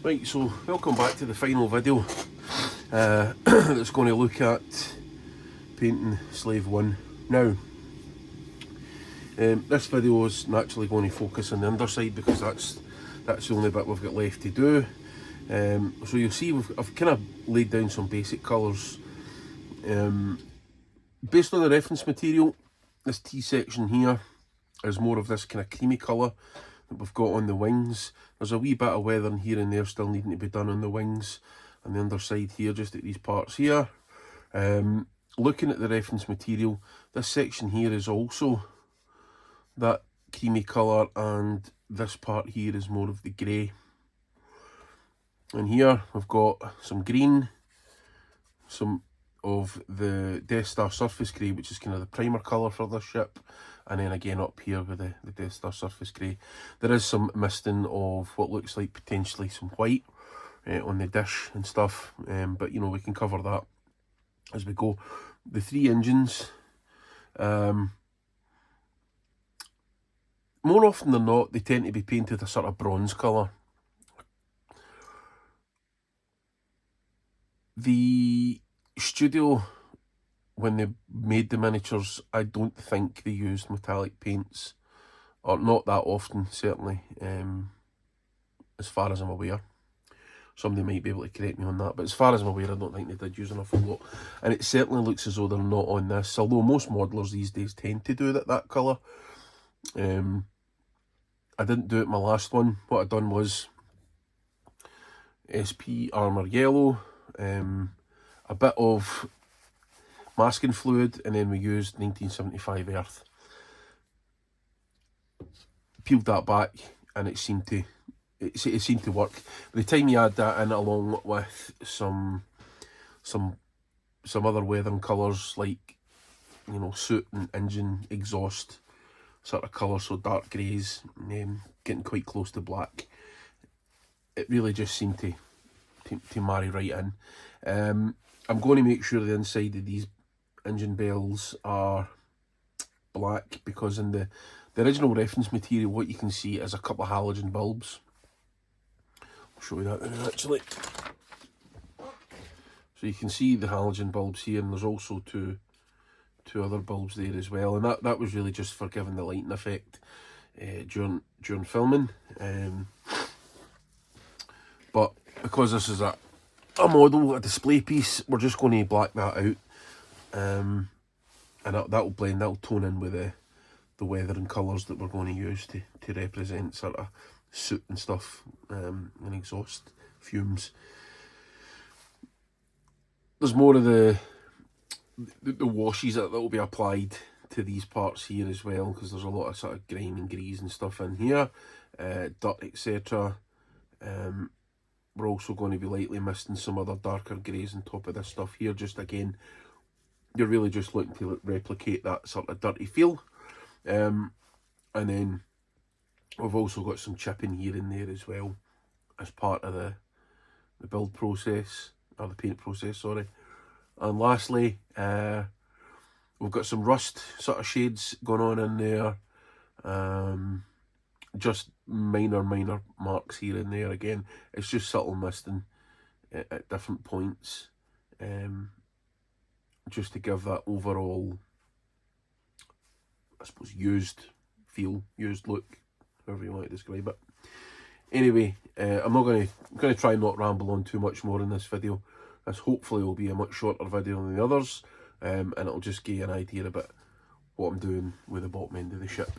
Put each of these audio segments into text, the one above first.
Right, so welcome back to the final video that's going to look at painting Slave 1. Now, this video is naturally going to focus on the underside because that's the only bit we've got left to do. So you'll see I've kind of laid down some basic colours. Based on the reference material, this T section here is more of this kind of creamy colour that we've got on the wings. There's a wee bit of weathering here and there still needing to be done on the wings and the underside here, just at these parts here. Looking at the reference material, this section here is also that creamy colour, and this part here is more of the grey. And here we've got some green, some of the Death Star surface grey, which is kind of the primer colour for this ship, and then again up here with the Death Star surface grey. There is some misting of what looks like potentially some white on the dish and stuff, but you know, we can cover that as we go. The three engines, more often than not, they tend to be painted a sort of bronze colour. The studio, when they made the miniatures, I don't think they used metallic paints, or not that often, certainly, as far as I'm aware. Somebody might be able to correct me on that, but as far as I'm aware, I don't think they did use an awful lot. And it certainly looks as though they're not on this, although most modelers these days tend to do that colour. I didn't do it in my last one. What I done was SP Armour Yellow, a bit of masking fluid, and then we used 1975 Earth. Peeled that back, and it seemed to work. By the time you add that in along with some other weathering colours, like, you know, suit and engine exhaust sort of colour, so dark greys, getting quite close to black, it really just seemed to marry right in. I'm going to make sure the inside of these engine bells are black, because in the original reference material, what you can see is a couple of halogen bulbs. I'll show you that now, actually. So you can see the halogen bulbs here, and there's also two other bulbs there as well, and that was really just for giving the lighting effect during filming. But because this is a model, a display piece, we're just going to black that out, and that'll blend, that'll tone in with the weathering colours that we're going to use to represent sort of soot and stuff, and exhaust fumes. There's more of the washes that will be applied to these parts here as well, because there's a lot of sort of grime and grease and stuff in here, dirt, etc. We're also going to be lightly misting some other darker greys on top of this stuff here. Just again, you're really just looking to replicate that sort of dirty feel. And then we've also got some chipping here and there as well, as part of the build process, or the paint process, sorry. And lastly, we've got some rust sort of shades going on in there. Just minor marks here and there. Again, it's just subtle misting at different points, just to give that overall, I suppose, used feel, used look, however you want to describe it. Anyway, I'm going to try and not ramble on too much more in this video. This hopefully will be a much shorter video than the others, and it'll just give you an idea about what I'm doing with the bottom end of the ship.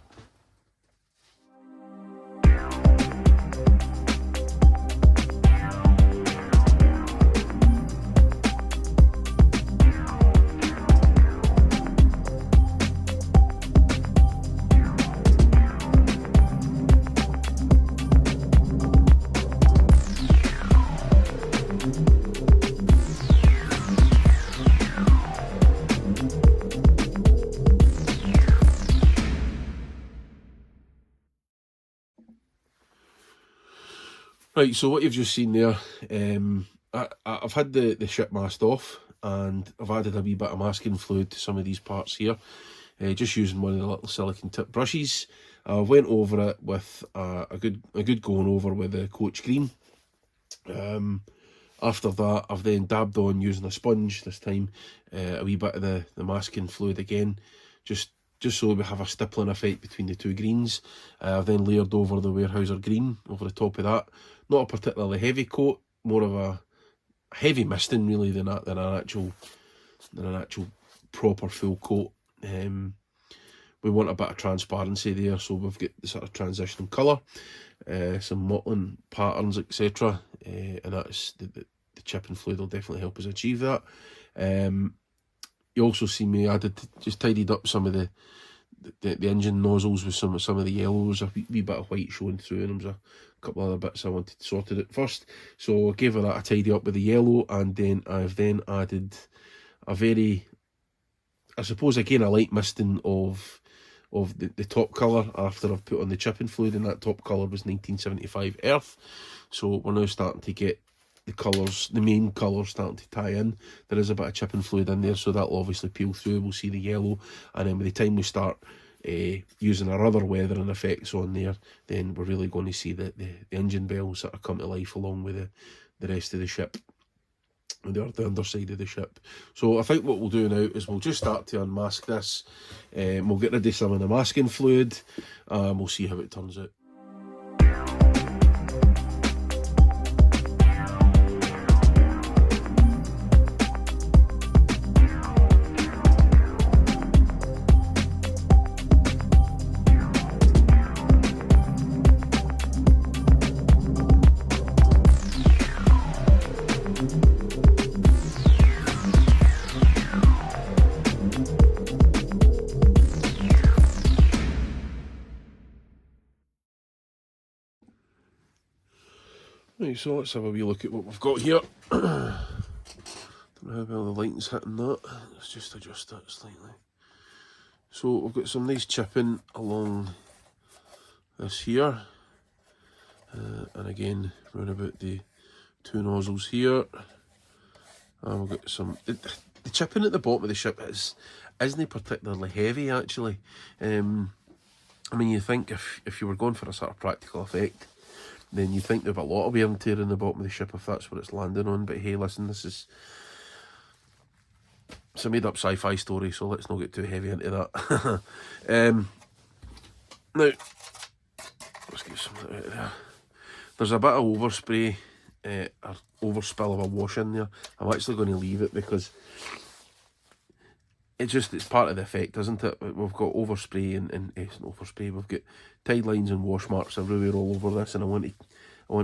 Right, so what you've just seen there, I've had the ship mast off, and I've added a wee bit of masking fluid to some of these parts here, just using one of the little silicone tip brushes. I went over it with a good going over with the coach green, After that, I've then dabbed on using a sponge, this time a wee bit of the masking fluid again, just so we have a stippling effect between the two greens. I've then layered over the Weyerhaeuser green over the top of that. Not a particularly heavy coat, more of a heavy misting really than an actual proper full coat. We want a bit of transparency there, so we've got the sort of transition colour, some mottling patterns, etc. And that's the chipping fluid will definitely help us achieve that. You also see me just tidied up some of the engine nozzles with some of the yellows, a wee bit of white showing through, and there was a couple other bits I wanted sorted it first. So I gave her that a tidy up with the yellow, and then I've added a very, I suppose again, a light misting of the top colour after I've put on the chipping fluid, and that top colour was 1975 Earth. So we're now starting to get the colours, the main colours starting to tie in. There is a bit of chipping fluid in there, so that'll obviously peel through. We'll see the yellow, and then by the time we start using our other weathering effects on there, then we're really going to see the engine bells sort of come to life along with the rest of the ship, the underside of the ship. So I think what we'll do now is we'll just start to unmask this. We'll get rid of some of the masking fluid, and we'll see how it turns out. Right, so let's have a wee look at what we've got here. Don't know how well the lighting's hitting that. Let's just adjust that slightly. So we've got some nice chipping along this here. And again, round about the two nozzles here. And we've got some... The chipping at the bottom of the ship isn't particularly heavy, actually. I mean, you think if you were going for a sort of practical effect, then you think there'd be a lot of wear and tear in the bottom of the ship if that's what it's landing on. But hey, listen, it's a made-up sci-fi story, so let's not get too heavy into that. Now, let's get some out of there. There's a bit of overspray, or overspill of a wash in there. I'm actually going to leave it because it's part of the effect, isn't it? We've got overspray and it's not overspray. We've got tide lines and wash marks everywhere all over this, and I want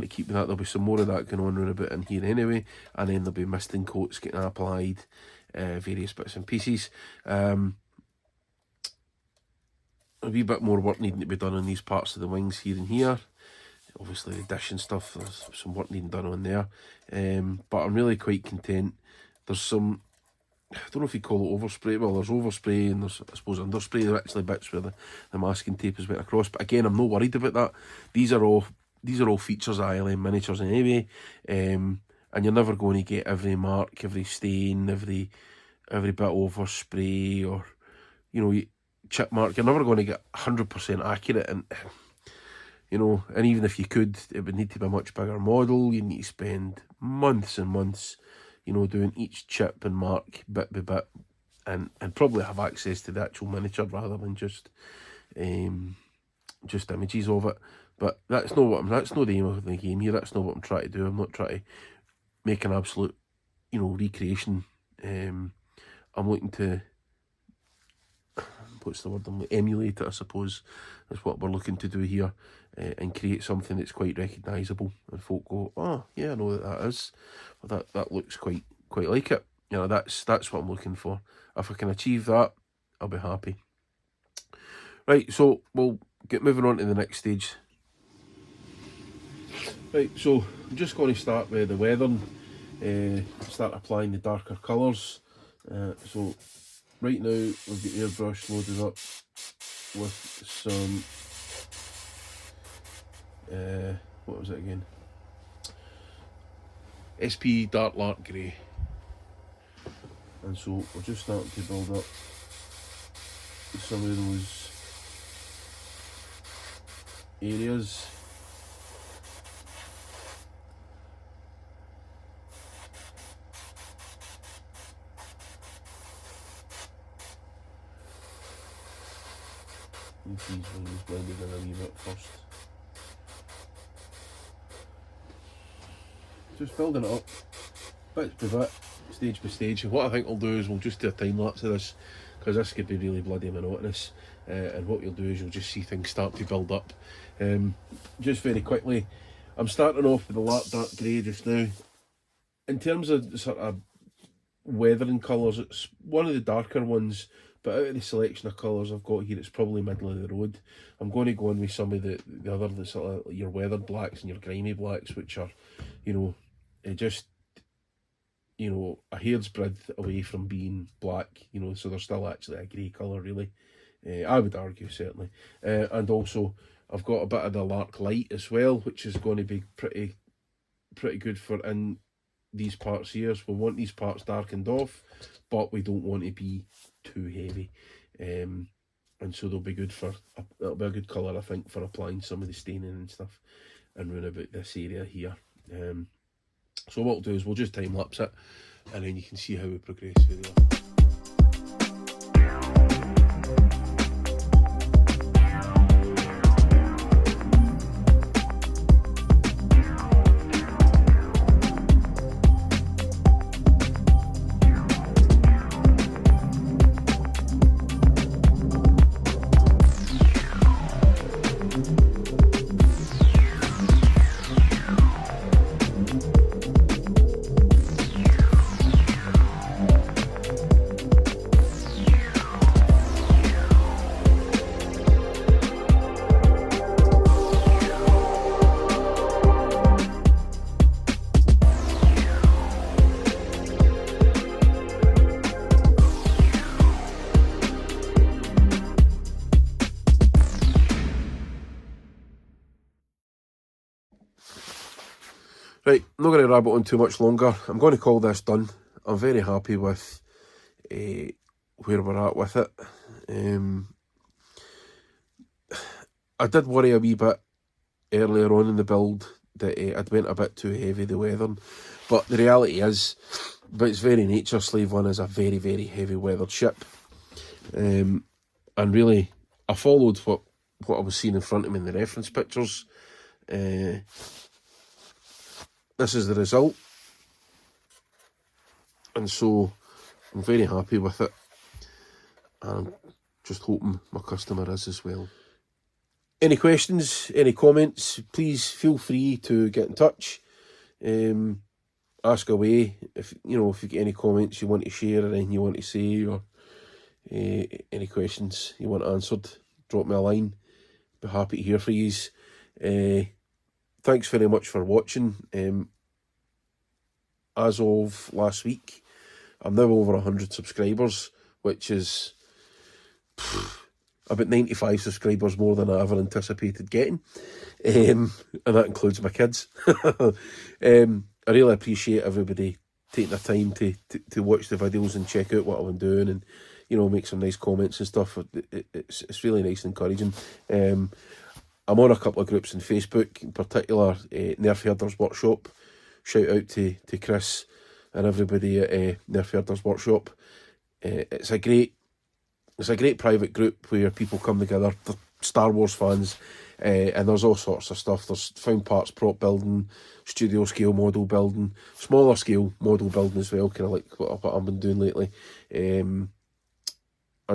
to keep that. There'll be some more of that going on around a bit in here anyway, and then there'll be misting coats getting applied, various bits and pieces. A wee bit more work needing to be done on these parts of the wings here and here. Obviously the dish and stuff, there's some work needing done on there, but I'm really quite content. There's some, I don't know if you call it overspray. Well, there's overspray and there's, I suppose, underspray. There are actually bits where the masking tape is went across. But again, I'm not worried about that. These are all features of ILM miniatures anyway. And you're never going to get every mark, every stain, every bit overspray or, you know, chip mark. You're never going to get 100% accurate. And, you know, and even if you could, it would need to be a much bigger model. You need to spend months and months, you know, doing each chip and mark bit by bit, and probably have access to the actual miniature rather than just images of it. But that's not the aim of the game here. That's not what I'm trying to do. I'm not trying to make an absolute, you know, recreation. I'm looking to, what's the word? Emulate it, I suppose. That's what we're looking to do here, and create something that's quite recognisable, and folk go, oh yeah, I know that is. Well, that looks quite like it. You know, that's what I'm looking for. If I can achieve that, I'll be happy. Right, so we'll get moving on to the next stage. Right, so I'm just going to start with the weathering, start applying the darker colours. So right now we've got airbrush loaded up with some, what was it again? SP Dark Lark Grey. And so we're just starting to build up some of those areas. just blend it in a wee bit first. Just building it up, bit by bit, stage by stage. And what I think we'll do is we'll just do a time lapse of this, because this could be really bloody monotonous. And what you'll do is you'll just see things start to build up. Just very quickly, I'm starting off with the light dark grey just now. In terms of sort of weathering colours, it's one of the darker ones, but out of the selection of colours I've got here, it's probably middle of the road. I'm going to go on with some of the other, the sort of your weathered blacks and your grimy blacks, which are, you know, just, you know, a hair's breadth away from being black, you know, so they're still actually a grey colour really. I would argue, certainly. And also I've got a bit of the lark light as well, which is going to be pretty good for in these parts here. So we want these parts darkened off, but we don't want to be too heavy. And so they'll be good for, it'll be a good colour, I think, for applying some of the staining and stuff and round about this area here. So what we'll do is we'll just time lapse it, and then you can see how we progress through there. Right, I'm not going to rabble on too much longer. I'm going to call this done. I'm very happy with where we're at with it. I did worry a wee bit earlier on in the build that I'd went a bit too heavy, the weathering. But the reality is, by its very nature, Slave 1 is a very, very heavy weathered ship. And really, I followed what I was seeing in front of me in the reference pictures. This is the result, and so I'm very happy with it, and I'm just hoping my customer is as well. Any questions, any comments, please feel free to get in touch. Ask away. If you get any comments you want to share, or anything you want to say, or any questions you want answered, drop me a line. Be happy to hear from yous. Thanks very much for watching. As of last week, I'm now over 100 subscribers, which is about 95 subscribers more than I ever anticipated getting. And that includes my kids. I really appreciate everybody taking the time to watch the videos and check out what I've been doing, and make some nice comments and stuff. It's really nice and encouraging. I'm on a couple of groups on Facebook, in particular Nerf Herders Workshop. Shout out to Chris and everybody at Nerf Herders Workshop. It's a great private group where people come together. They're Star Wars fans, and there's all sorts of stuff. There's found parts prop building, studio scale model building, smaller scale model building as well, kind of like what I've been doing lately. And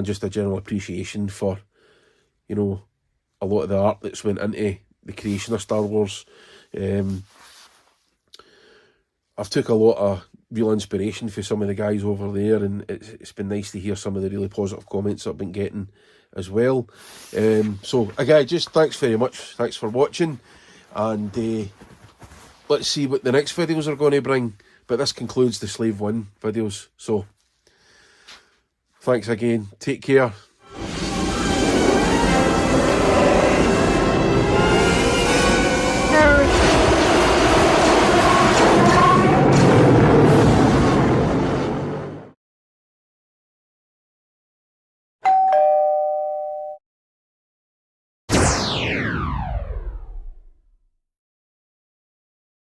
just a general appreciation for, a lot of the art that's went into the creation of Star Wars. I've took a lot of real inspiration for some of the guys over there, and it's been nice to hear some of the really positive comments that I've been getting as well. So again, just thanks very much. Thanks for watching, and let's see what the next videos are going to bring. But this concludes the Slave 1 videos. So thanks again. Take care.